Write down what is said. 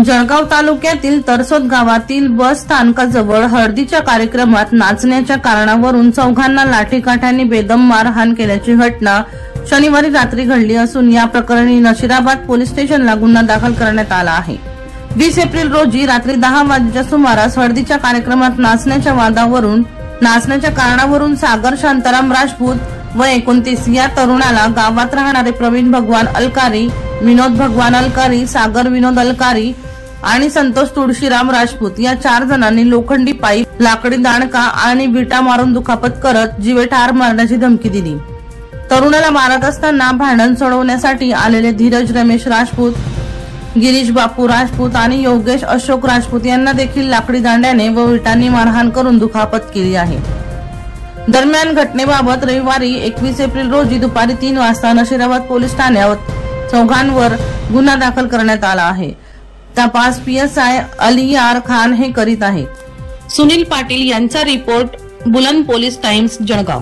जळगाव तालुक्यातील तरसोद गावातील बस स्थानकाजवळ हळदीच्या कार्यक्रमात नाचण्याच्या कारणावरून चौघांना लाठीकाठ्यांनी बेदम मारहाण केल्याची घटना शनिवारी रात्री घडली असून या प्रकरणी नशिराबाद पोलीस स्टेशनला गुन्हा दाखल करण्यात आला आहे। 20 एप्रिल रोजी रात्री 10 वाजेच्या सुमारास हळदीच्या कार्यक्रमात नाचण्याच्या कारणावरून सागर शांताराम राजपूत व 29 या तरुणाला गावात राहणारे प्रवीण भगवान अलकारी, विनोद भगवान अलकारी, सागर विनोद अलकारी आणि संतोष तुळशीराम राजपूत या 4 जणांनी लोखंडी पाईप, लाकडी दांडका आणि विटा मारून दुखापत करत जीवे ठार मारण्याची धमकी दिली। तरुणाला मारत असताना भांडण सोडवण्यासाठी आलेले धीरज रमेश राजपूत, गिरीश बापू राजपूत आणि योगेश अशोक राजपूत यांना देखील लाकडी दांड्याने व विटांनी मारहाण करून दुखापत केली आहे। दरम्यान घटनेबाबत रविवारी 21 एप्रिल रोजी दुपारी 3 वाजता नशिराबाद पोलीस ठाण्यात चौघांवर गुन्हा दाखल करण्यात आला आहे। तपास PSI अलियार खान हे करीत आहेत। सुनील पाटील यांचा रिपोर्ट, बुलंद पोलीस टाइम्स, जळगाव।